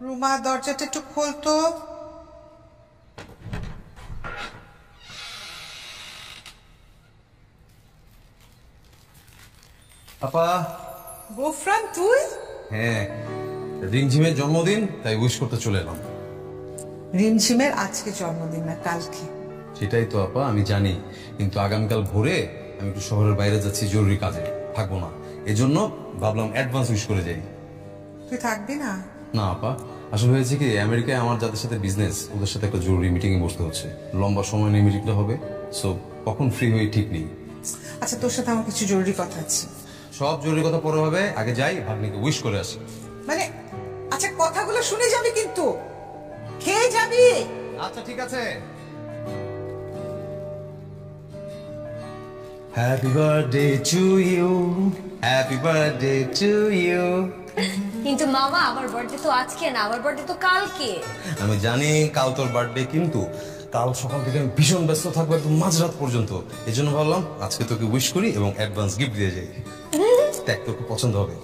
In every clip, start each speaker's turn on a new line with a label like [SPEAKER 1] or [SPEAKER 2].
[SPEAKER 1] রুমা, দরজাটা একটু খোলতো।
[SPEAKER 2] আপা।
[SPEAKER 1] গোফরান, তুই?
[SPEAKER 2] হ্যাঁ, রিমঝিমের জন্মদিন, তাই উইশ করতে চলে এলাম।
[SPEAKER 1] রিমঝিমের আজকে জন্মদিন না, কালকে।
[SPEAKER 2] সেটাই তো আপা, আমি জানি, কিন্তু আগামীকাল ভোরে আমি একটু শহরের বাইরে যাচ্ছি জরুরি কাজে, থাকবো না। এজন্য ভাবলাম অ্যাডভান্স উইশ করে যাই।
[SPEAKER 1] তুই থাকবি না?
[SPEAKER 2] না আপা, আসলে হয়েছে কি, আমেরিকায় আমার যাদের সাথে বিজনেস, ওদের সাথে একটা জরুরি মিটিং এ বসতে হচ্ছে। লম্বা সময় নিয়ে মিটিংটা হবে, সো কখন ফ্রি হয়ে ঠিক নেই।
[SPEAKER 1] আচ্ছা, তোর সাথে আমার কিছু জরুরি কথা আছে।
[SPEAKER 2] সব জরুরি কথা পরে হবে, আগে যাই ভাগ্নিকে উইশ করে আসি।
[SPEAKER 1] মানে আচ্ছা, কথাগুলো শুনে যাবি কিন্তু, খেয়ে যাবি।
[SPEAKER 2] আচ্ছা ঠিক আছে। Happy birthday to you, happy birthday to you.
[SPEAKER 3] কিন্তু মামা, আমার বার্থডে তো আজকে না, আমার বার্থডে তো কালকে।
[SPEAKER 2] আমি জানি কাল তোর বার্থডে, কিন্তু কাল সকাল থেকে আমি ভীষণ ব্যস্ত থাকবো একদম মাঝরাত পর্যন্ত। এই জন্য ভাবলাম আজকে তোকে উইশ করি এবং অ্যাডভান্স গিফট দিয়ে যাই। দেখ, তোকে পছন্দ হবে।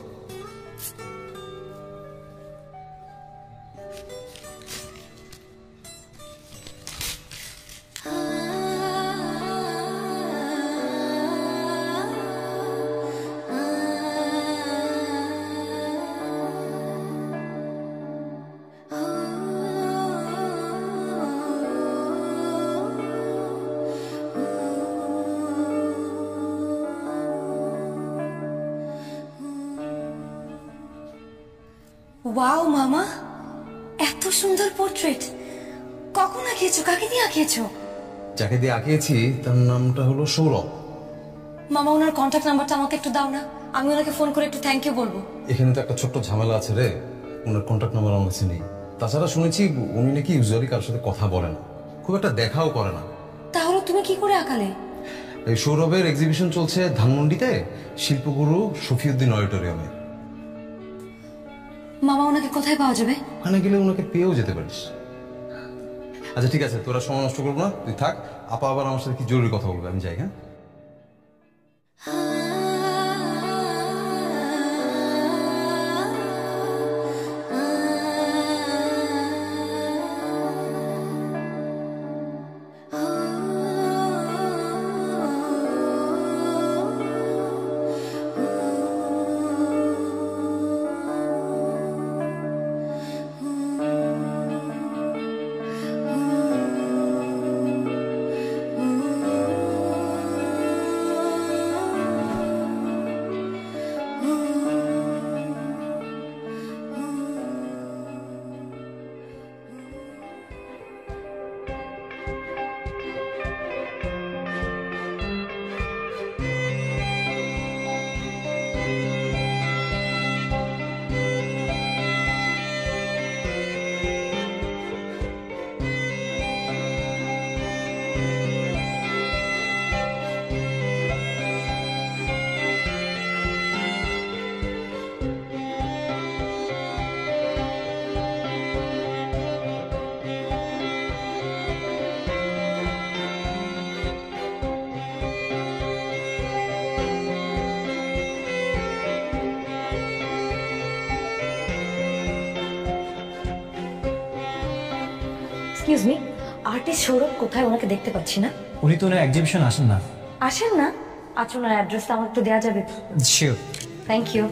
[SPEAKER 3] ওয়াও মামা, এত সুন্দর পোর্ট্রেট কখন আঁকিয়েছো? কাকে দিয়ে আঁকিয়েছো?
[SPEAKER 2] যাকে দিয়ে আঁকিয়েছি তার নামটা হলো সৌরভ।
[SPEAKER 3] মামা, ওনার কন্ট্যাক্ট নাম্বারটা আমাকে একটু দাও না, আমি ওনাকে ফোন করে একটু থ্যাংক ইউ বলবো।
[SPEAKER 2] এখানে তো একটা ছোট্ট ঝামেলা আছে রে, ওনার কন্ট্যাক্ট নাম্বার আমার কাছে নেই। তাছাড়া শুনেছি উনি নাকি ইউজুয়ালি কারোর সাথে কথা বলে না, খুব একটা দেখাও করে না।
[SPEAKER 3] তাহলে তুমি কি করে আঁকালে?
[SPEAKER 2] এই সৌরভের এক্সিবিশন চলছে ধানমন্ডিতে, শিল্পগুরু শফিউদ্দিন অডিটোরিয়ামে।
[SPEAKER 3] মামা, ওনাকে কোথায় পাওয়া যাবে?
[SPEAKER 2] ওখানে গেলে ওনাকে পেয়েও যেতে পারিস। আচ্ছা ঠিক আছে, তোরা সময় নষ্ট করবো না, তুই থাক। আপা আবার আমার সাথে কি জরুরি কথা বলবে, আমি যাই। হ্যাঁ,
[SPEAKER 3] এক্সকিউজ মি, আর্টিস্ট সৌরভ কোথায়? ওনাকে দেখতে পাচ্ছি না।
[SPEAKER 4] উনি তো ওনার এক্সিবিশন আসেন না।
[SPEAKER 3] আসেন না? আচ্ছা, ওনার অ্যাড্রেসটা আমাকে একটু দেওয়া যাবে?
[SPEAKER 4] Sure.
[SPEAKER 3] Thank you.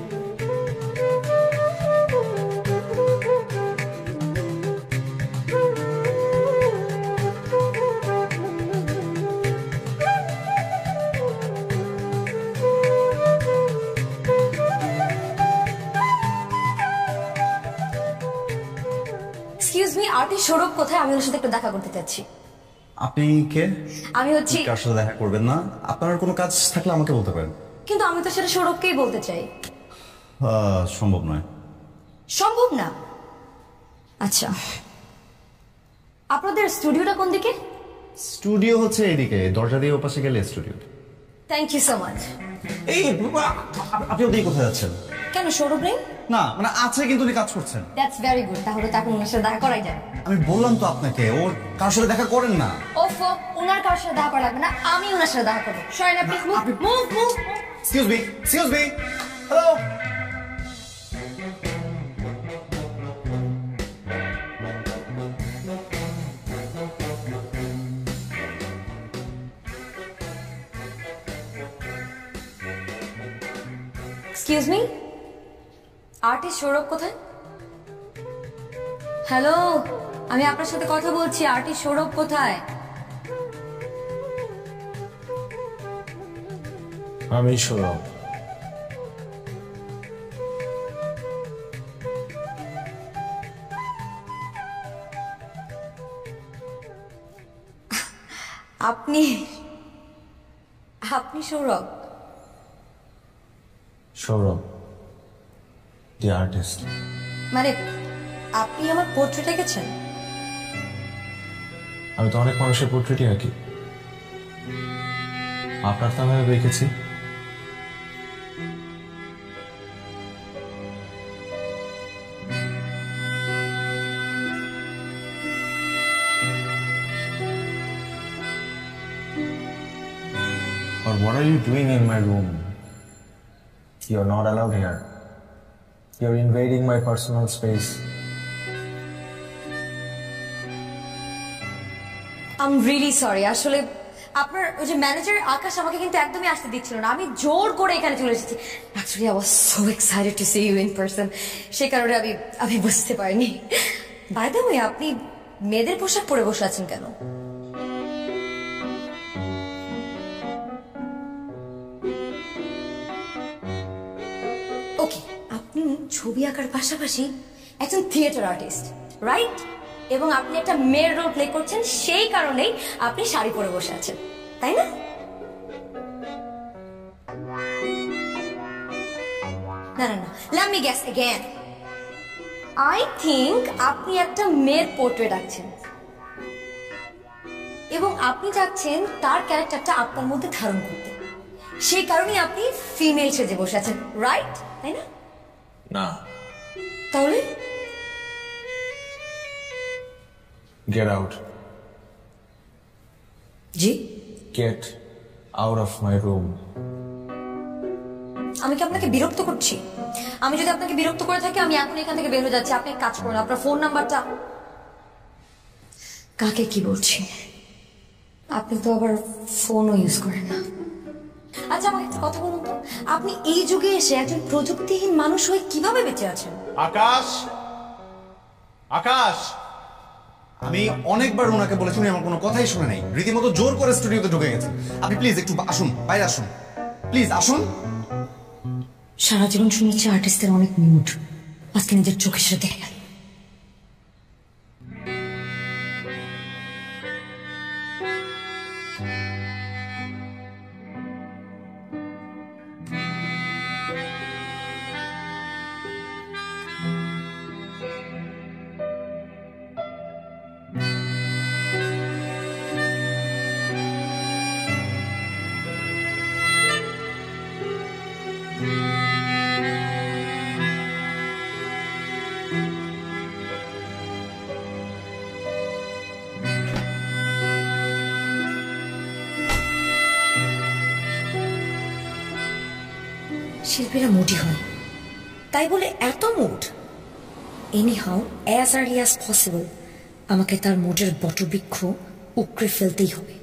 [SPEAKER 3] Excuse me, artist Sourav কোথায়? আমি ওর সাথে একটু দেখা করতে চাচ্ছি।
[SPEAKER 5] আপনি কে?
[SPEAKER 3] আমি হচ্ছি।
[SPEAKER 5] কার সাথে দেখা করবেন না? আপনার কোনো কাজ থাকলে আমাকে বলতে পারেন।
[SPEAKER 3] কিন্তু আমি তো সেটা সৌরভকেই বলতে চাই।
[SPEAKER 5] সম্ভব নয়।
[SPEAKER 3] সম্ভব না? আচ্ছা, আপনাদের স্টুডিওটা কোন দিকে?
[SPEAKER 5] স্টুডিও হচ্ছে এদিকে, দরজা দিয়ে ওপাশে গেলে studio.
[SPEAKER 3] Thank you so much.
[SPEAKER 5] এই আপনি ওদিকে কোথায় যাচ্ছেন?
[SPEAKER 3] কেন, সৌরভ নেই?
[SPEAKER 5] না মানে আছে, কিন্তু উনি কাজ করছেন।
[SPEAKER 3] দ্যাটস ভেরি গুড, তাহলে তো এখন ওনার সাথে দেখা করাই যায়।
[SPEAKER 5] আমি বললাম তো আপনাকে, ওর কার সাথে দেখা করেন না।
[SPEAKER 3] ওফো, ওনার কার সাথে দেখা করা লাগবে না, আমি ওনার সাথে দেখা করবো। সরেন আপনি, move move.
[SPEAKER 5] Excuse me, excuse me, hello.
[SPEAKER 3] Excuse me, artist Sourav কোথায়? হ্যালো, আমি আপনার সাথে কথা বলছি। আর্টিস্ট সৌরভ কোথায়?
[SPEAKER 6] আমি সৌরভ।
[SPEAKER 3] আপনি আপনি সৌরভ?
[SPEAKER 6] সৌরভ দি আর্টিস্ট।
[SPEAKER 3] মানে আপনি আমার পোর্ট্রেট এঁকেছেন?
[SPEAKER 6] আমি তো অনেক মানুষের পোর্ট্রেটই আঁকি, আপনার তো আমি এঁকেছি। Or what are you doing in my room? You're not allowed here. You're invading my personal space.
[SPEAKER 3] I'm really sorry. আসলে আপনার ওই যে ম্যানেজার আকাশ আমাকে কিন্তু একদমই আসতে দিচ্ছিল না। আমি জোর করে এখানে চলে এসেছি। Actually, I was so excited to see you in person. সেই কারণে আমি বুঝতে পারিনি। By the way, আপনি মেয়েদের পোশাক পরে বসে আছেন কেন? ওকে, আপনি ছবি আঁকার পাশাপাশি একজন থিয়েটার আর্টিস্ট, রাইট? এবং আপনি একটা মেয়ের রোল প্লে করছেন, সেই কারণেই আপনি শাড়ি পরে বসে আছেন, তাই না? না না না, let me guess again. I think আপনি একটা মেয়ের পোর্ট্রেট আঁকছেন এবং আপনি চাচ্ছেন তার ক্যারেক্টারটা আপনার মধ্যে ধারণ করতে, সেই কারণেই আপনি ফিমেল সেজে বসে আছেন, রাইট? তাই না?
[SPEAKER 6] না।
[SPEAKER 3] তাহলে
[SPEAKER 6] Get out.
[SPEAKER 3] G,
[SPEAKER 6] Get out of my room.
[SPEAKER 3] আমি কি আপনাকে বিরক্ত করছি? আমি যদি আপনাকে বিরক্ত করে থাকি, আমি এখন এখান থেকে বের হয়ে যাচ্ছি। আপনি এক কাজ করুন, আপনার ফোন নাম্বারটা। কাকে কি বলছি? আপনি তো আবার ফোনও ইউজ করেন না। আচ্ছা, আমাকে একটা কথা বলুন তো, আপনি এই যুগে এসে একজন প্রযুক্তিহীন মানুষ হয়ে কিভাবে বেঁচে আছেন?
[SPEAKER 5] আকাশ, আকাশ, আমি অনেকবার ওনাকে বলেছি, উনি আমার কোনো কথাই শুনে নাই। রীতিমতো জোর করে স্টুডিওতে ঢুকে গেছে। আপনি প্লিজ একটু আসুন, বাইরে আসুন, প্লিজ আসুন।
[SPEAKER 3] সারা জীবন শুনেছি আর্টিস্টদের অনেক মুড, আজকে নিজের চোখে সেটা দেখে গেল। শিল্পীরা মুডি হয়, তাই বলে এত mood? Anyhow, as early as possible আমাকে তার মুডের বটবৃক্ষ উকড়ে ফেলতেই হবে।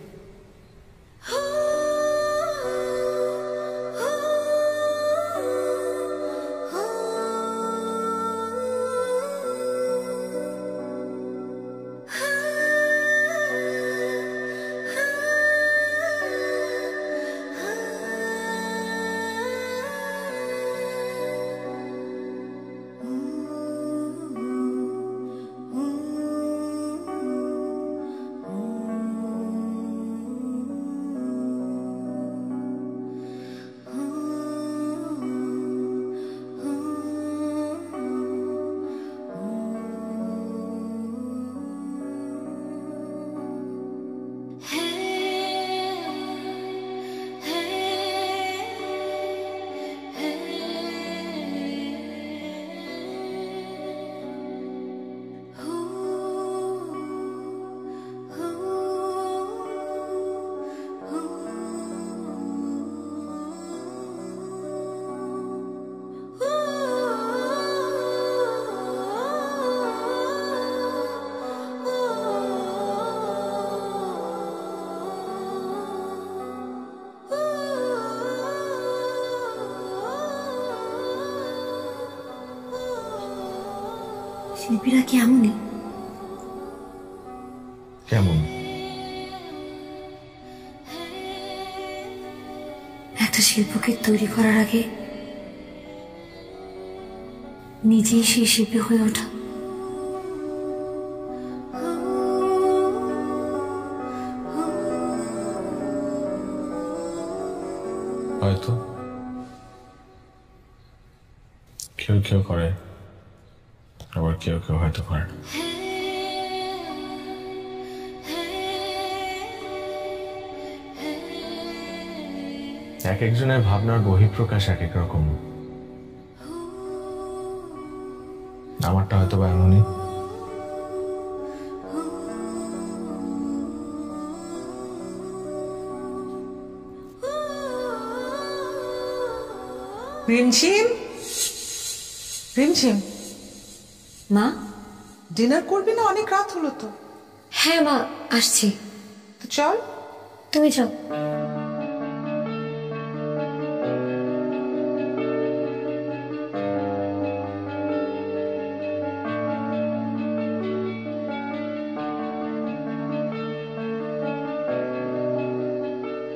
[SPEAKER 3] শিল্পীরা কি এমনই?
[SPEAKER 6] কেমন?
[SPEAKER 3] একটা শিল্পকে তৈরি করার আগে নিজেই সেই শিল্পী হয়ে ওঠা।
[SPEAKER 6] হয়তো কেউ কেউ করে, আবার কেউ কেউ হয়তো করে না। এক একজনের ভাবনার বহিঃপ্রকাশ এক এক রকম। আমারটা হয়তো বা এমনই।
[SPEAKER 1] রিমঝিম, রিমঝিম,
[SPEAKER 3] মা?
[SPEAKER 1] ডিনার করবি না? অনেক রাত হলো তো।
[SPEAKER 3] হ্যাঁ মা, আসছি।
[SPEAKER 1] তো চল।
[SPEAKER 3] তুমি যাও।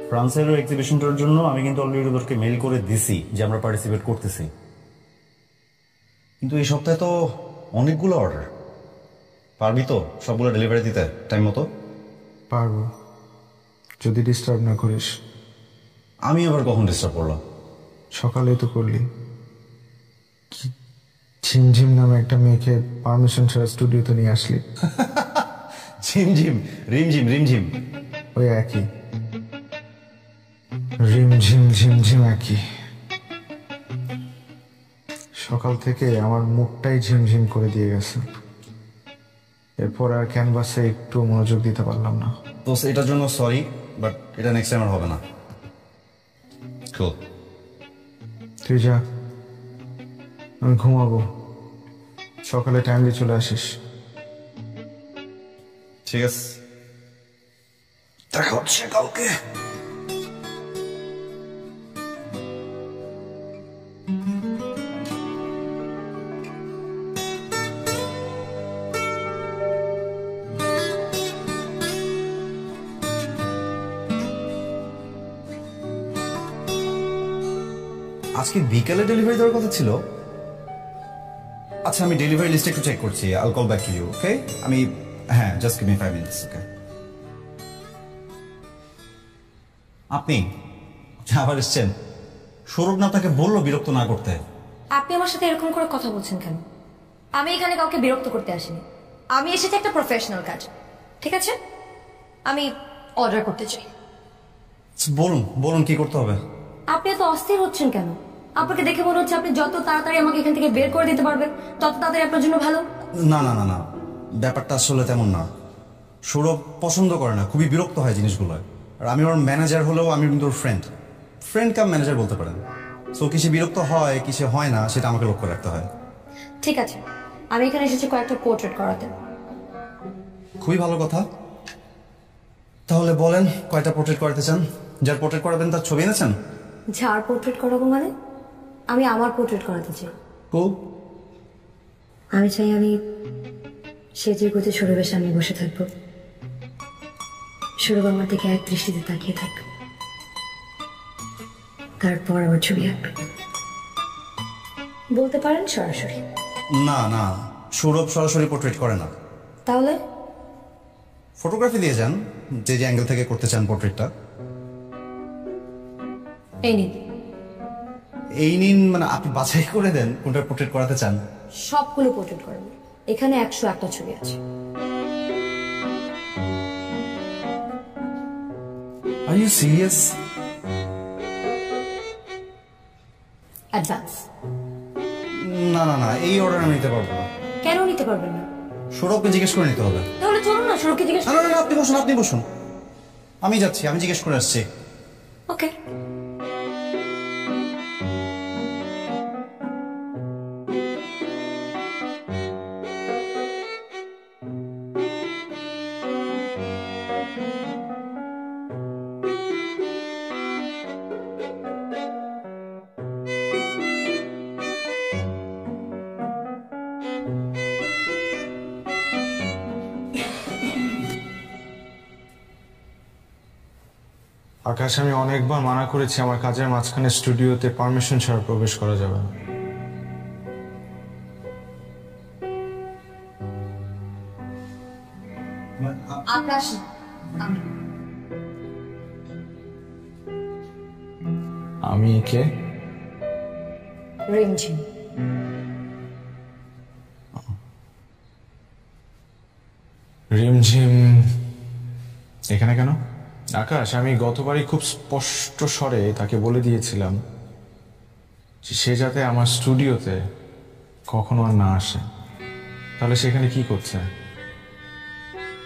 [SPEAKER 5] ফ্রান্সের এক্সিবিশনটার জন্য আমি কিন্তু অলরেডি ওদেরকে মেইল করে দিছি যে আমরা পার্টিসিপেট করতেছি, কিন্তু এই সপ্তাহে তো অনেকগুলো অর্ডার। পারবি তো সবগুলো ডেলিভারি দিতে টাইম মতো?
[SPEAKER 7] পারবো, যদি ডিস্টার্ব না করিস।
[SPEAKER 5] আমি আবার কখন ডিস্টার্ব করলাম?
[SPEAKER 7] সকালেই তো করলি। ঝিমঝিম নামে একটা মেয়েকে পারমিশন ছাড়া স্টুডিওতে নিয়ে আসলি।
[SPEAKER 5] ঝিমঝিম, রিমঝিম, রিমঝিম
[SPEAKER 7] ওই একই। রিমঝিম ঝিমঝিম একই। সকাল থেকে আমার মুখটাই ঝিমঝিম করে দিয়ে গেছে। এরপর আর ক্যানভাসে একটু মনোযোগ দিতে পারলাম না।
[SPEAKER 5] তো এটার জন্য সরি, বাট এটা নেক্সট টাইম আর হবে না। Cool.
[SPEAKER 7] তুই যা, আমি ঘুমাবো। সকালে টাইমলি চলে আসিস।
[SPEAKER 5] ঠিক আছে, দেখা হচ্ছে কালকে। আজকে বিকালে ডেলিভারি দেওয়ার কথা ছিল। আচ্ছা, আমি ডেলিভারি লিস্ট একটু চেক করছি। I will call back to you, okay? হ্যাঁ, just give me 5 minutes, okay? আপনি আবার এসছেন? সৌরভ না আপনাকে বললো বিরক্ত না করতে?
[SPEAKER 3] আপনি আমার সাথে এরকম করে কথা বলছেন কেন? আমি এখানে কাউকে বিরক্ত করতে আসিনি। আমি এসেছি একটা প্রফেশনাল কাজ, ঠিক আছে? আমি অর্ডার করতে চাই।
[SPEAKER 5] বলুন বলুন, কি করতে হবে?
[SPEAKER 3] আপনি এত অস্থির হচ্ছেন কেন? আপনাকে দেখে মনে হচ্ছে আপনি যত তাড়াতাড়ি আমাকে এখান থেকে বের করে দিতে পারবেন তত তাড়াতাড়ি আপনার জন্য ভালো।
[SPEAKER 5] না না না না, ব্যাপারটা আসলে তেমন না। সৌরভ পছন্দ করে না, খুবই বিরক্ত হয় জিনিসগুলো। আর আমি ওর ম্যানেজার হলেও আমি কিন্তু ওর ফ্রেন্ড। ফ্রেন্ড কাম ম্যানেজার বলতে পারেন। সো কিসে বিরক্ত হয় কিসে হয় না সেটা আমাকে লক্ষ্য রাখতে হয়।
[SPEAKER 3] ঠিক আছে, আমি এখানে এসেছি কয়েকটা পোর্ট্রেট করাতে।
[SPEAKER 5] খুবই ভালো কথা। তাহলে বলেন কয়টা পোর্ট্রেট করাতে চান? যার পোর্ট্রেট করাবেন তার ছবি এনেছেন?
[SPEAKER 3] যার পোর্ট্রেট করাবো মানে? আমি আমার পোর্ট্রেট করাতে চাই।
[SPEAKER 5] খুব
[SPEAKER 3] আমি চাই আমি সেজে গুজে সৌরভের সামনে বসে থাকবো। সৌরভ আমার দিকে এক দৃষ্টিতে তাকিয়ে থাকবে, তারপর আমার ছবি আঁকবে। বলতে পারেন সরাসরি।
[SPEAKER 5] না না, সৌরভ সরাসরি পোর্ট্রেট করে না।
[SPEAKER 3] তাহলে
[SPEAKER 5] ফটোগ্রাফি দিয়ে যান, যে যে অ্যাঙ্গেল থেকে করতে চান পোর্ট্রেটটা।
[SPEAKER 3] এই নিন।
[SPEAKER 5] এই নিন মানে আপনি বাছাই করে দেন কোনটা পোর্ট্রেট করাতে চান?
[SPEAKER 3] সবগুলো পোর্ট্রেট করাবো। এখানে 101টা ছবি আছে।
[SPEAKER 5] Are you serious?
[SPEAKER 3] অ্যাডভান্স।
[SPEAKER 5] না না না, এই অর্ডার আমি নিতে পারবো না।
[SPEAKER 3] কেন নিতে পারবেন না?
[SPEAKER 5] সৌরভকে জিজ্ঞেস করে নিতে হবে।
[SPEAKER 3] তাহলে চলুন না, সৌরভকে জিজ্ঞেস।
[SPEAKER 5] না না না, আপনি বসুন, আপনি বসুন। আমি যাচ্ছি, আমি জিজ্ঞেস করে আসছি।
[SPEAKER 3] ওকে।
[SPEAKER 7] আকাশ, আমি অনেকবার মানা করেছি আমার কাজের মাঝখানে স্টুডিওতে পারমিশন ছাড়া প্রবেশ করা যাবে না।
[SPEAKER 3] আকাশ,
[SPEAKER 7] আমি কে?
[SPEAKER 3] রিমঝিম।
[SPEAKER 7] রিমঝিম এখানে কেন? আকাশ, আমি গতবারই খুব স্পষ্ট স্বরে তাকে বলে দিয়েছিলাম যে সে যাতে আমার স্টুডিওতে কখনো আর না আসে। তাহলে সেখানে কি করছে?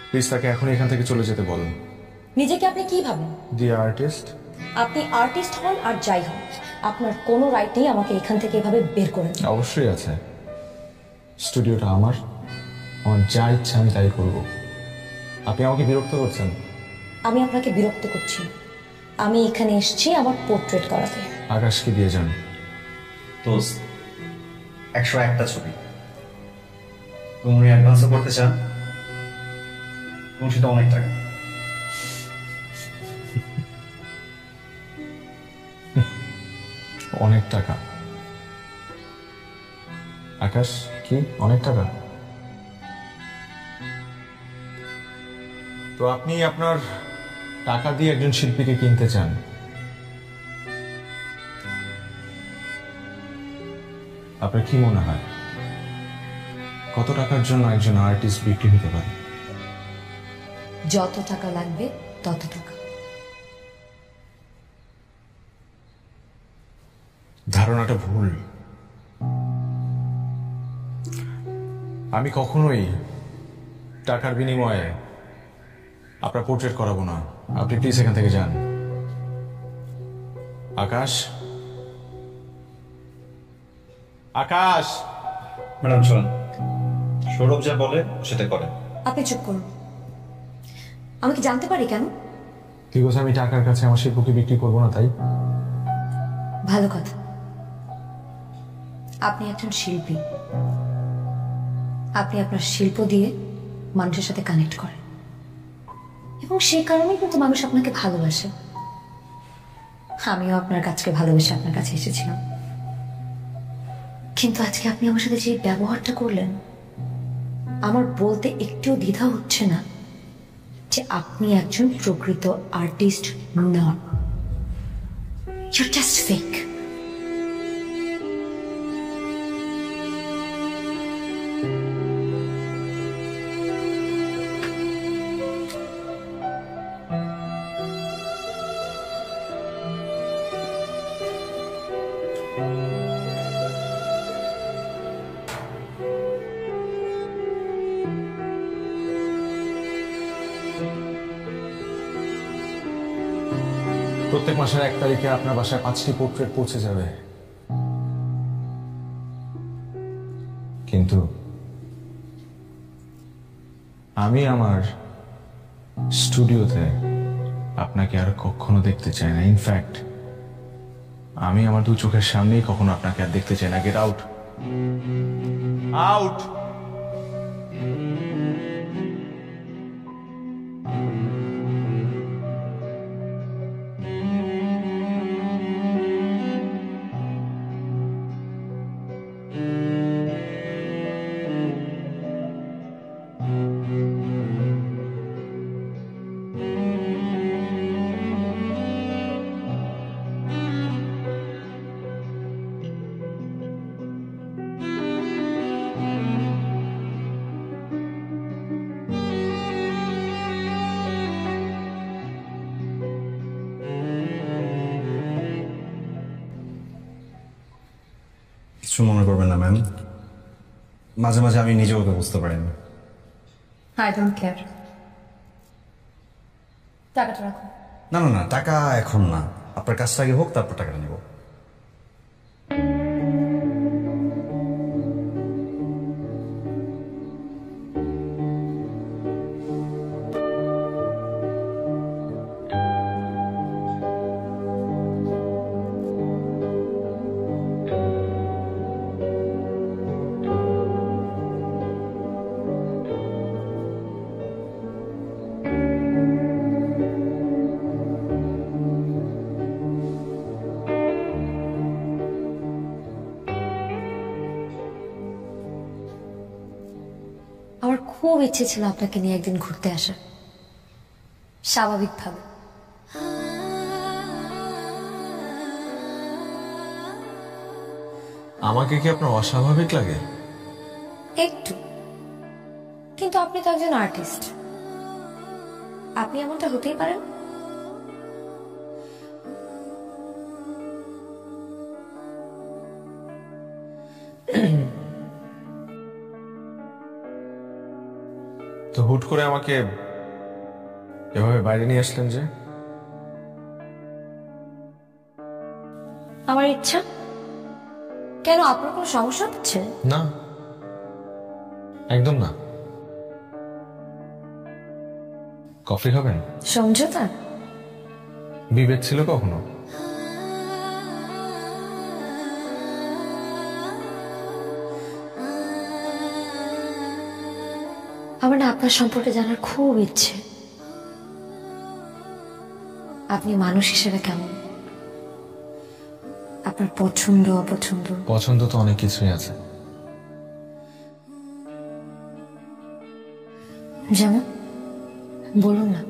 [SPEAKER 7] প্লিজ তাকে এখনই এখান থেকে চলে যেতে বলুন।
[SPEAKER 3] নিজেকে আপনি কি ভাবেন?
[SPEAKER 7] দি আর্টিস্ট।
[SPEAKER 3] আপনি আর্টিস্ট হন আর যাই হন, আপনার কোনো রাইট নেই আমাকে এখান থেকে এভাবে বের করে দেওয়ার।
[SPEAKER 7] অবশ্যই আছে। স্টুডিওটা আমার, আমার যা ইচ্ছা আমি তাই করব। আপনি আমাকে বিরক্ত করছেন।
[SPEAKER 3] আমি আপনাকে বিরক্ত করছি না। আমি এখানে এসেছি আমার পোর্ট্রেট করাতে।
[SPEAKER 7] আকাশকে দিয়ে যান।
[SPEAKER 5] দোস্ত, 101টা ছবি উনি অ্যাডভান্সও করতে চান এবং সেটা অনেক টাকা।
[SPEAKER 7] অনেক টাকা? আকাশ, কি অনেক টাকা? তো আপনি আপনার টাকা দিয়ে একজন শিল্পীকে কিনতে চান? আপনার কি মনে হয় কত টাকার জন্য একজন আর্টিস্ট বিক্রি হতে পারে?
[SPEAKER 3] যত টাকা লাগবে তত টাকা।
[SPEAKER 7] ধারণাটা ভুল। আমি কখনোই টাকার বিনিময়ে আপনার পোর্ট্রেট করাবো না। আপনি প্লিজ এখান থেকে যান। আকাশ, আকাশ।
[SPEAKER 5] ম্যাডাম চলুন, সৌরভ যা বলে সেটা করে।
[SPEAKER 3] আপনি চুপ করুন। আমি কি জানতে পারি কেন?
[SPEAKER 7] ঠিক আছে, আমি টাকার কাছে আমার শিল্পকে বিক্রি করবো না, তাই?
[SPEAKER 3] ভালো কথা। আপনি একজন শিল্পী, আপনি আপনার শিল্প দিয়ে মানুষের সাথে কানেক্ট করেন এবং সেই কারণেই কিন্তু মানুষ আপনাকে ভালোবাসে। আমিও আপনার কাজকে ভালোবেসে আপনার কাছে এসেছিলাম, কিন্তু আজকে আপনি আমার সাথে যে ব্যবহারটা করলেন, আমার বলতে একটুও দ্বিধা হচ্ছে না যে আপনি একজন প্রকৃত artist non. You're just fake.
[SPEAKER 7] প্রত্যেক মাসের 1 তারিখে আপনার বাসায় 5টি পোর্ট্রেট পৌঁছে যাবে, কিন্তু আমি আমার স্টুডিওতে আপনাকে আর কখনো দেখতে চাই না। ইনফ্যাক্ট আমি আমার 2 চোখের সামনেই কখনো আপনাকে আর দেখতে চাই না। Get out, out.
[SPEAKER 5] কিছু মনে করবেন না ম্যাম, মাঝে মাঝে আমি নিজেও তো বুঝতে পারিনি।
[SPEAKER 3] I don't care. টাকাটা রাখো।
[SPEAKER 5] না না না, টাকা এখন না, আপনার কাজটা আগে হোক, তারপর টাকাটা নেব।
[SPEAKER 3] আমার খুব ইচ্ছে ছিল আপনাকে নিয়ে একদিন ঘুরতে আসার, স্বাভাবিকভাবে।
[SPEAKER 6] আমাকে কি আপনার অস্বাভাবিক লাগে?
[SPEAKER 3] একটু, কিন্তু আপনি তো একজন আর্টিস্ট, আপনি এমনটা হতেই পারেন।
[SPEAKER 6] তো হুট করে আমাকে এভাবে বাইরে নিয়ে আসলেন যে?
[SPEAKER 3] আমার ইচ্ছা। কেন, আপনার কোনো সমস্যা হচ্ছে?
[SPEAKER 6] না, একদম না। কফি খাবেন?
[SPEAKER 3] সমঝোতা?
[SPEAKER 6] বিবেক ছিল কখনো?
[SPEAKER 3] আমার না আপনার সম্পর্কে জানার খুব ইচ্ছে। আপনি মানুষ হিসেবে কেমন, আপনার পছন্দ অপছন্দ।
[SPEAKER 6] পছন্দ তো অনেক কিছুই আছে।
[SPEAKER 3] যেমন বলুন না।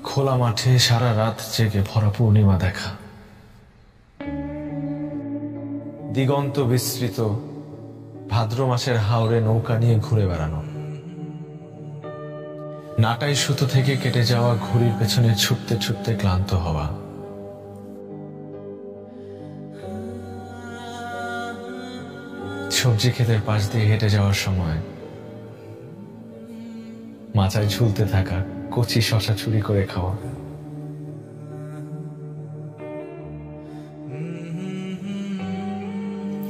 [SPEAKER 6] খোলা মাঠে সারা রাত জেগে ভরা পূর্ণিমা দেখা, দিগন্ত বিস্তৃত ভাদ্র মাসের হাওরে নৌকা নিয়ে ঘুরে বেড়ানো, নাটাই সুতো থেকে কেটে যাওয়া ঘড়ির পেছনে ছুটতে ছুটতে ক্লান্ত হওয়া, সবজি ক্ষেতের পাশ দিয়ে হেঁটে যাওয়ার সময় মাচায় ঝুলতে থাকা কচি শশা চুরি করে খাওয়া,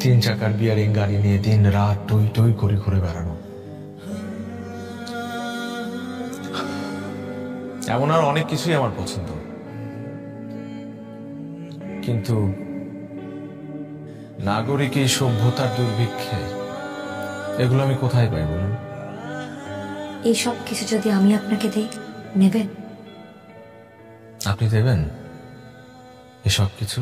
[SPEAKER 6] তিন চাকার বিয়ারিং গাড়ি নিয়ে দিন রাত টই টই করে ঘুরে বেড়ানো, এমন আর অনেক কিছুই আমার পছন্দ। কিন্তু নাগরিক এই সভ্যতার দুর্ভিক্ষে এগুলো আমি কোথায় পাই বলুন?
[SPEAKER 3] এই সব কিছু যদি আমি আপনাকে দিই, নেবেন?
[SPEAKER 6] আপনি দেবেন এসব কিছু?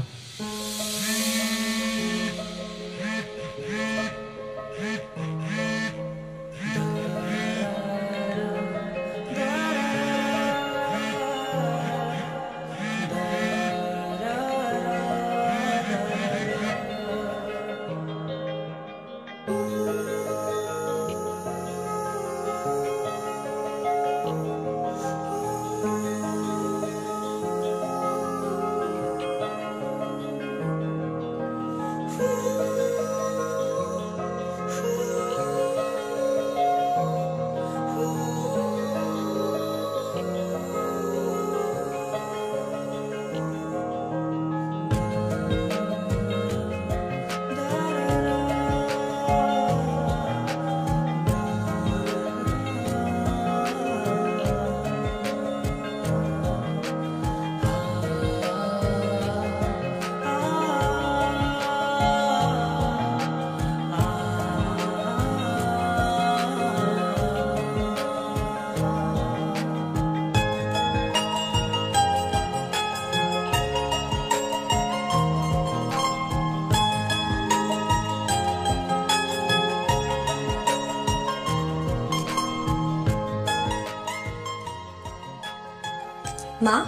[SPEAKER 3] মা,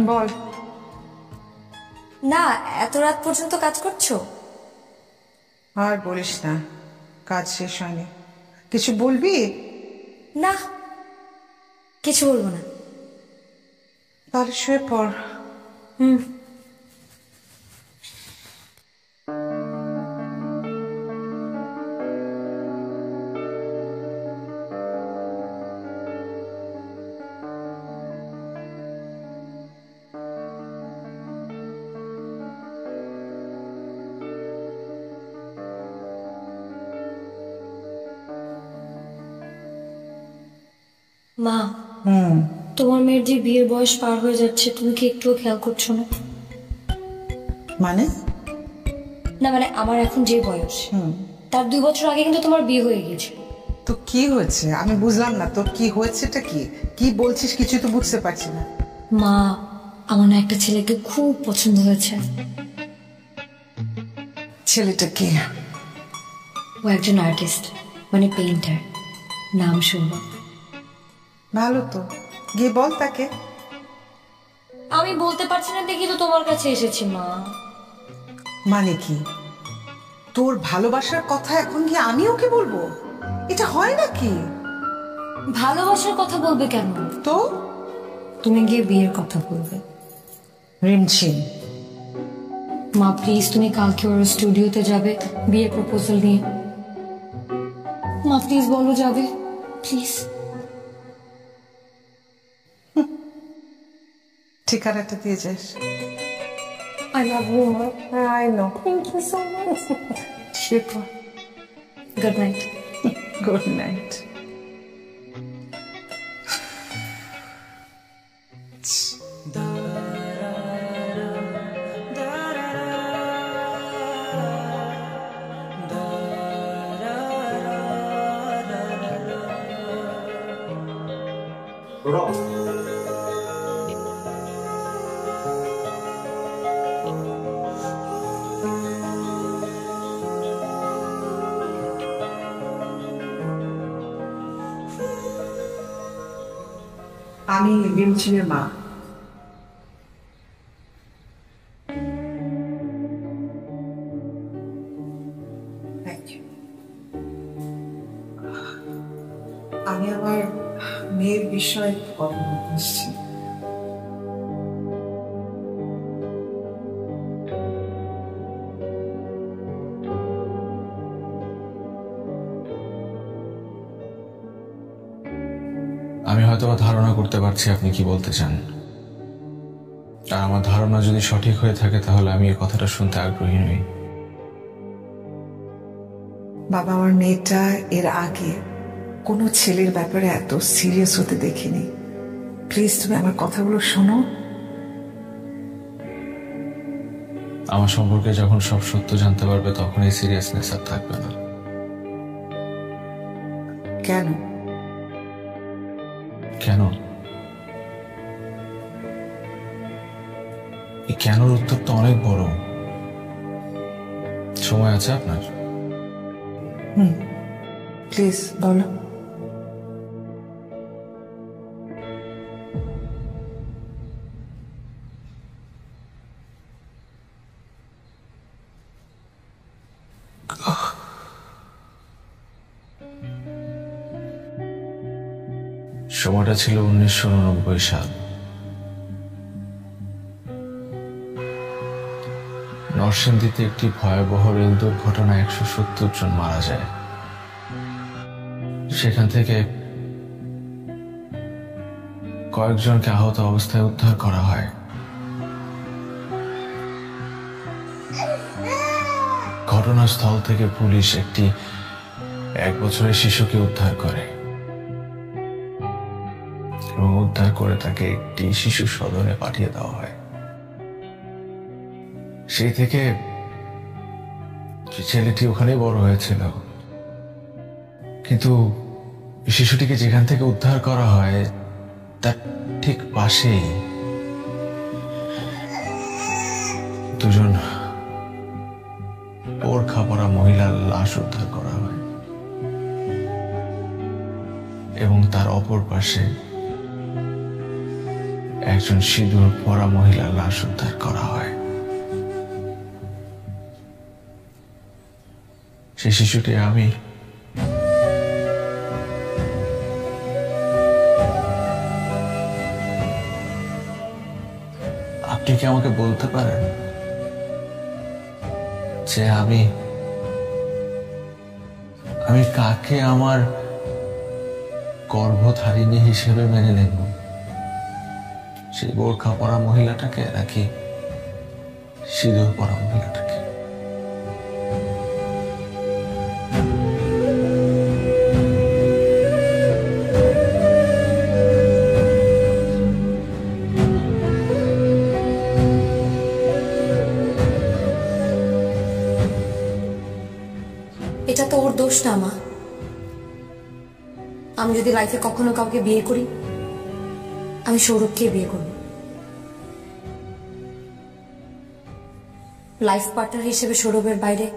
[SPEAKER 1] বল।
[SPEAKER 3] না এত রাত পর্যন্ত কাজ করছো?
[SPEAKER 1] আর বলিস না, কাজ শেষ হয়নি। কিছু বলবি?
[SPEAKER 3] না, কিছু বলবো না।
[SPEAKER 1] তাহলে শুয়ে পড়।
[SPEAKER 3] মা, তোমার মেয়ের যে বিয়ের বয়স পার হয়ে যাচ্ছে, তুমি কি একটুও খেয়াল করছো না?
[SPEAKER 1] মানে?
[SPEAKER 3] না মানে আমার এখন যে বয়স, তার 2 বছর আগে কিন্তু তোমার বিয়ে হয়ে গেছে।
[SPEAKER 1] তো কি হয়েছে আমি বুঝলাম না। তোর কি হয়েছেটা কি? কি বলছিস কিছু তো বুঝতে পারছি না।
[SPEAKER 3] মা, আমার না একটা ছেলেকে খুব পছন্দ হয়েছে।
[SPEAKER 1] ছেলেটা কে?
[SPEAKER 3] ও একজন আর্টিস্ট, মানে পেইন্টার, নাম সৌরভ।
[SPEAKER 1] ভালো তো, গিয়ে বল তাকে।
[SPEAKER 3] আমি বলতে পারছি না দেখি তো তোমার কাছে এসেছি মা।
[SPEAKER 1] মানে কি? তোর ভালোবাসার কথা এখন কি আমি ওকে বলবো? এটা হয় নাকি?
[SPEAKER 3] ভালোবাসার কথা বলবে কেন?
[SPEAKER 1] তো
[SPEAKER 3] তুমি গিয়ে বিয়ের কথা বলবে।
[SPEAKER 1] রিমঝিম,
[SPEAKER 3] মা প্লিজ, তুমি কালকে ওর স্টুডিওতে যাবে বিয়ের প্রপোজাল নিয়ে। মা প্লিজ বলো যাবে, প্লিজ।
[SPEAKER 1] ঠিকানাটা দিয়ে যাস।
[SPEAKER 3] I love you, Ma.
[SPEAKER 1] I know.
[SPEAKER 3] Thank you so much.
[SPEAKER 1] Super.
[SPEAKER 3] Good night.
[SPEAKER 1] Good night. আমি রিমঝিমের মা। আমি আমার মেয়ের বিষয়ে কথা বলতে এসেছি।
[SPEAKER 7] আমি হয়তো ধারণা করতে পারছি আপনি কি বলতে চান, আর আমার ধারণা যদি সঠিক হয়ে থাকে তাহলে আমি এই কথাটা শুনতে আগ্রহী নই।
[SPEAKER 1] বাবা, আমার মেয়েটা এর আগে কোনো ছেলের ব্যাপারে এত সিরিয়াস হতে দেখিনি। প্লিজ তুমি আমার কথাগুলো শোনো।
[SPEAKER 7] আমার সম্পর্কে যখন সব সত্য জানতে পারবে তখন এই সিরিয়াসনেস আর থাকবে না।
[SPEAKER 1] কেন?
[SPEAKER 7] কেন? এই কেনর উত্তর তো অনেক বড়। সময় আছে আপনার?
[SPEAKER 1] প্লিজ বলো।
[SPEAKER 7] সময়টা ছিল 1989 সাল। নরসিংদীতে একটি ভয়াবহ রেল দুর্ঘটনায় 170 জন মারা যায়। সেখান থেকে কয়েকজনকে আহত অবস্থায় উদ্ধার করা হয়। ঘটনাস্থল থেকে পুলিশ একটি 1 বছরের শিশুকে উদ্ধার করে এবং উদ্ধার করে তাকে একটি শিশু সদনে পাঠিয়ে দেওয়া হয়। সেই থেকে ছেলেটি ওখানেই বড় হয়েছিল, কিন্তু শিশুটিকে যেখান থেকে উদ্ধার করা হয় তার ঠিক পাশেই দুজন বোরখা পরা মহিলার লাশ উদ্ধার করা হয় এবং তার অপর পাশে একজন সিঁদুর পরা মহিলার লাশ উদ্ধার করা হয়। সেই শিশুটি আমি। আপনি কি আমাকে বলতে পারেন যে আমি কাকে আমার গর্ভধারিণী হিসেবে মেনে নেব? সেই বোরখা পরা মহিলাটাকে নাকি সিঁদুর পরা মহিলাটাকে?
[SPEAKER 3] এটা তো ওর দোষ না মা। আমি যদি লাইফে কখনো কাউকে বিয়ে করি, আমি সৌরভকে বিয়ে করব। লাইফ পার্টনার হিসেবে সৌরভের বাইরে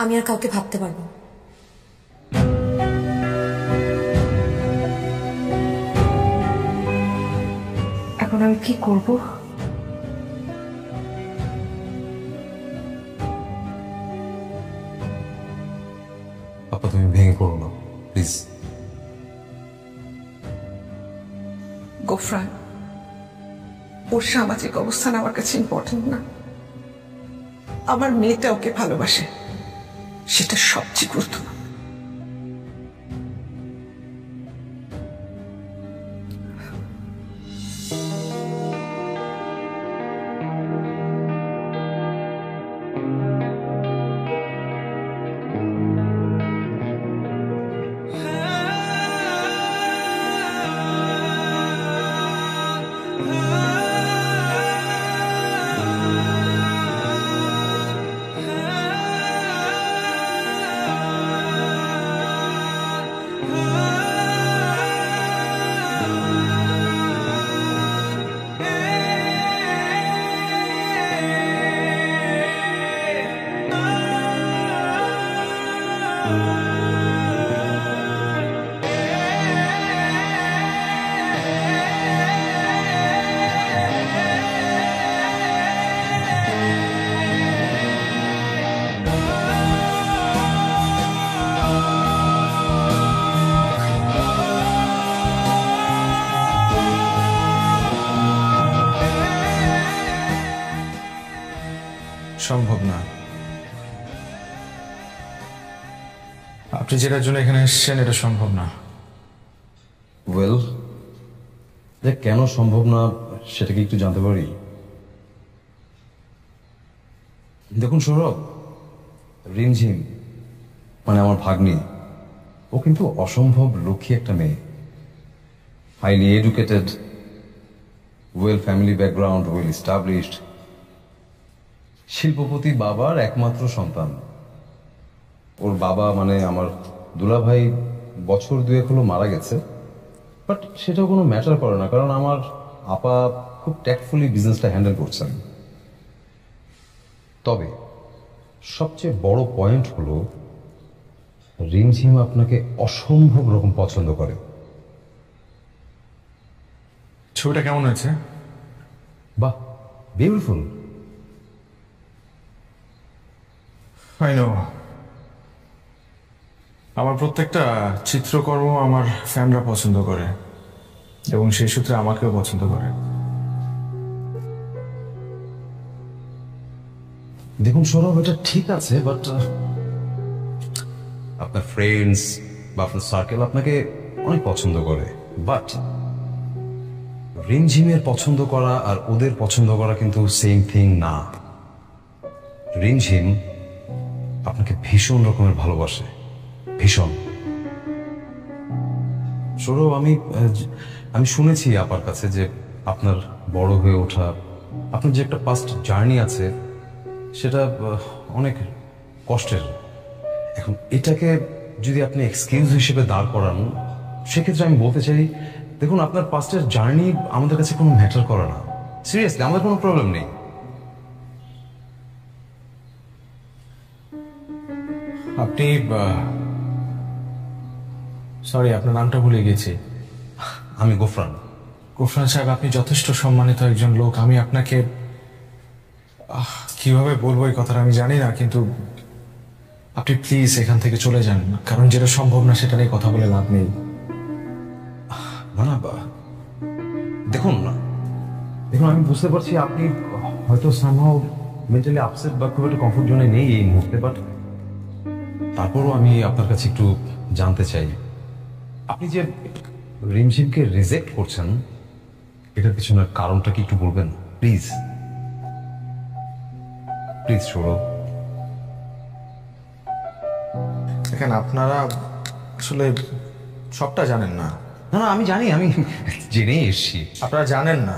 [SPEAKER 3] আমি আর কাউকে ভাবতে পারবো না।
[SPEAKER 1] এখন আমি কি করব?
[SPEAKER 2] আপা তুমি ভেঙে পড়ো না প্লিজ।
[SPEAKER 1] গোফরান, ওর সামাজিক অবস্থান আমার কাছে ইম্পর্টেন্ট না। আমার মেয়েটা ওকে ভালোবাসে, সেটা সবচেয়ে গুরুত্বপূর্ণ।
[SPEAKER 7] সম্ভব না। আপনি যেটার জন্য এখানে এসেছেন এটা সম্ভব না।
[SPEAKER 2] ওয়েল, যে কেন সম্ভব না সেটা কি একটু জানতে পারি? দেখুন সৌরভ, রিমঝিম মানে আমার ভাগ্নি, ও কিন্তু অসম্ভব লক্ষ্মী একটা মেয়ে। Highly educated, well family background, well established, শিল্পপতি বাবার একমাত্র সন্তান। ওর বাবা মানে আমার দুলাভাই বছর দুয়েক হলো মারা গেছে, বাট সেটাও কোনো ম্যাটার করে না, কারণ আমার আপা খুব ট্যাক্টফুলি বিজনেসটা হ্যান্ডেল করছেন। তবে সবচেয়ে বড় পয়েন্ট হলো রিমঝিম আপনাকে অসম্ভব রকম পছন্দ করে।
[SPEAKER 7] ছবিটা কেমন হয়েছে?
[SPEAKER 2] বাহ, বিউটিফুল।
[SPEAKER 7] আই নো, আমার প্রত্যেকটা চিত্রকর্ম আমার ফ্যানরা পছন্দ করে এবং সেই সূত্রে আমাকেও পছন্দ করে।
[SPEAKER 2] দেখুন সৌরভ, এটা ঠিক আছে, বাট আপনার ফ্রেন্ডস বা আপনার সার্কেল আপনাকে অনেক পছন্দ করে, বাট রিমঝিমের পছন্দ করা আর ওদের পছন্দ করা কিন্তু সেম থিং না। রিমঝিম আপনাকে ভীষণ রকমের ভালোবাসে, ভীষণ। সৌরভ, আমি শুনেছি আপার কাছে যে আপনার বড় হয়ে ওঠা, আপনার যে একটা পাস্ট জার্নি আছে সেটা অনেক কষ্টের। এখন এটাকে যদি আপনি এক্সকিউজ হিসেবে দাঁড় করান, সেক্ষেত্রে আমি বলতে চাই, দেখুন আপনার পাস্টের জার্নি আমাদের কাছে কোনো ম্যাটার করে না। সিরিয়াসলি, আমাদের কোনো প্রবলেম নেই।
[SPEAKER 7] আপনি সরি, আপনার নামটা ভুলে গেছি।
[SPEAKER 2] আমি গোফরান।
[SPEAKER 7] গোফরান সাহেব, আপনি যথেষ্ট সম্মানিত একজন লোক। আমি আপনাকে কিভাবে বলবো এই কথাটা আমি জানি না, কিন্তু আপনি প্লিজ এখান থেকে চলে যান, কারণ যেটা সম্ভব না সেটা নিয়ে কথা বলে লাভ নেই।
[SPEAKER 2] না না, দেখুন আমি বুঝতে পারছি আপনি হয়তো সামহাও মেন্টালি আপসেট বা খুব একটা কমফোর্ট জোনে নেই এই মুহূর্তে, বাট তারপরও আমি আপনার কাছে একটু জানতে চাই, আপনি যে রিমঝিমকে রিজেক্ট করছেন এটার পিছনের কারণটা কি একটু বলবেন প্লিজ? প্লিজ সৌরভ।
[SPEAKER 7] দেখেন, আপনারা আসলে সবটা জানেন না।
[SPEAKER 2] না না, আমি জানি, আমি জেনেই এসছি।
[SPEAKER 7] আপনারা জানেন না।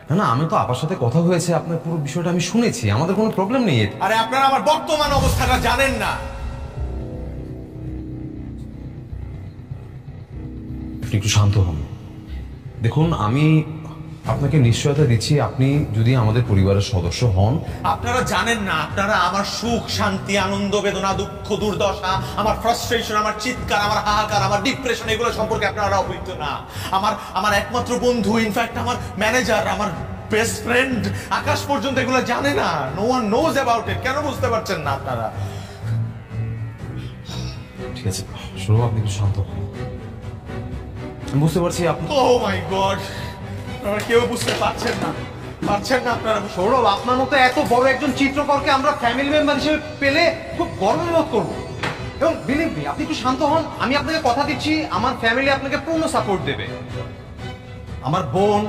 [SPEAKER 2] না না, আমি তো আপার সাথে কথা হয়েছে, আপনার পুরো বিষয়টা আমি শুনেছি, আমাদের কোনো প্রবলেম নেই।
[SPEAKER 8] আরে আপনারা আমার বর্তমান অবস্থাটা জানেন না।
[SPEAKER 2] একটু শান্ত হন। দেখুন, আমি আপনাকে নিশ্চয়তা দিচ্ছি, আপনি যদি আমাদের পরিবারের সদস্য হন।
[SPEAKER 8] আপনারা জানেন না, আপনারা আমার সুখ শান্তি আনন্দ বেদনা দুঃখ দুর্দশা, আমার ফ্রাস্ট্রেশন, আমার চিৎকার, আমার হাহাকার, আমার ডিপ্রেশন, এগুলো সম্পর্কে আপনারা অবহিত না। আমার একমাত্র বন্ধু, ইনফ্যাক্ট আমার ম্যানেজার, আমার বেস্ট ফ্রেন্ড আকাশ পর্যন্ত এগুলো জানে না। No one knows about it. কেন বুঝতে পারছেন না আপনারা?
[SPEAKER 2] ঠিক আছে সৌরভ, আপনি একটু শান্ত হন। আমি বুঝতে পারছি আপনি।
[SPEAKER 8] ও মাই গড, আপনারা কেউ বুঝতে পারছেন না আপনারা।
[SPEAKER 9] সৌরভ, আপনার মতো এত বড় একজন চিত্রকরকে আমরা ফ্যামিলি মেম্বার হিসেবে পেলে খুব গর্ববোধ করবো। এবং বিলিভ মি, আপনি একটু শান্ত হন। আমি আপনাকে কথা দিচ্ছি, আমার ফ্যামিলি আপনাকে পূর্ণ সাপোর্ট দেবে। আমার বোন,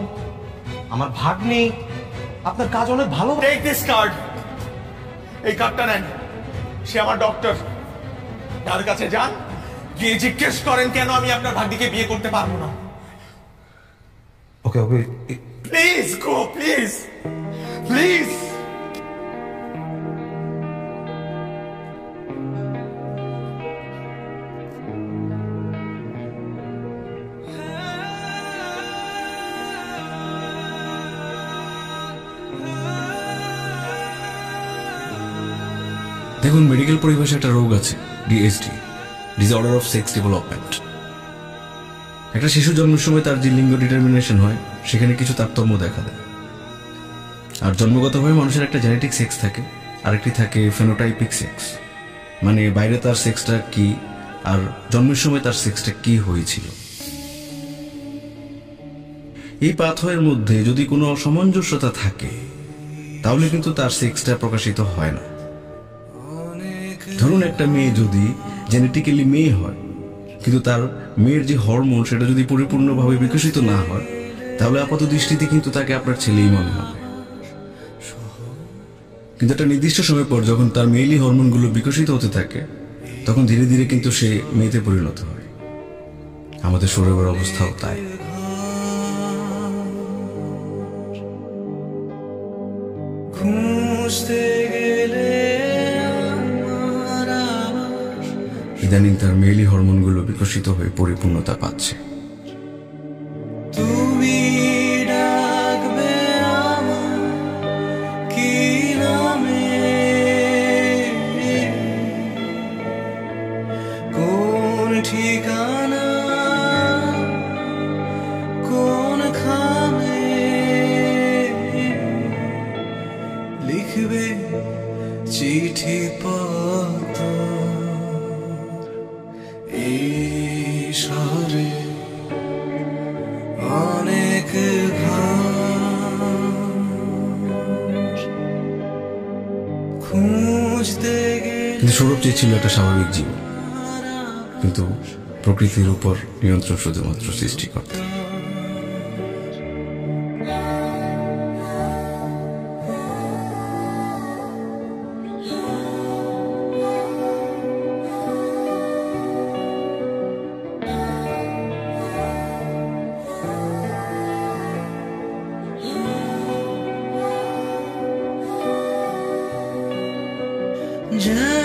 [SPEAKER 9] আমার ভাগ্নি, আপনার কাজ অনেক ভালো।
[SPEAKER 8] টেক দিস কার্ড, এই কার্ডটা নেন। সে আমার ডক্টর। তার কাছে যান, গিয়ে জিজ্ঞেস করেন কেন আমি আপনার ভাগ্নিকে বিয়ে করতে পারবো না।
[SPEAKER 2] ওকে ওকে,
[SPEAKER 8] প্লিজ গো, প্লিজ প্লিজ।
[SPEAKER 10] দেখুন, মেডিকেল পরিভাষায় একটা রোগ আছে, DSD, disorder of sex development. একটা শিশু জন্মের সময় তার যে লিঙ্গ ডিটারমিনেশন হয় সেখানে কিছু তারতম্য দেখা দেয়। আর জন্মগতভাবে মানুষের একটা জেনেটিক সেক্স থাকে, আরেকটি থাকে ফেনোটাইপিক সেক্স, মানে বাইরে তার সেক্সটা কি আর জন্মের সময় তার সেক্সটা কি হয়েছিল। এই পাথওয়ের মধ্যে যদি কোনো অসামঞ্জস্যতা থাকে তাহলে কিন্তু তার সেক্সটা প্রকাশিত হয় না। ধরুন, একটা মেয়ে যদি জেনেটিক্যালি মেয়ে হয় কিন্তু তার মেয়ের যে হরমোন সেটা যদি পরিপূর্ণভাবে বিকশিত না হয় তাহলে আপাত দৃষ্টিতে কিন্তু তাকে আপনার ছেলেই মনে হবে। কিন্তু একটা নির্দিষ্ট সময় পর যখন তার মেইলি হরমোনগুলো বিকশিত হতে থাকে তখন ধীরে ধীরে কিন্তু সে মেয়েতে পরিণত হয়। আমাদের শরীরের অবস্থাও তাই। ইদানিং তার মেইলি হরমোনগুলো বিকশিত হয়ে পরিপূর্ণতা পাচ্ছে।
[SPEAKER 11] তুমি ডাকবে আমার কি নামে, কোন ঠিকানা, কোন খামে লিখবে চিঠি পত্র এই শহরে অনেক খুঁজতে
[SPEAKER 10] কিন্তু সৌরভ চেয়েছিল একটা স্বাভাবিক জীবন, কিন্তু প্রকৃতির উপর নিয়ন্ত্রণ শুধুমাত্র সৃষ্টিকর্তা।
[SPEAKER 11] গেলে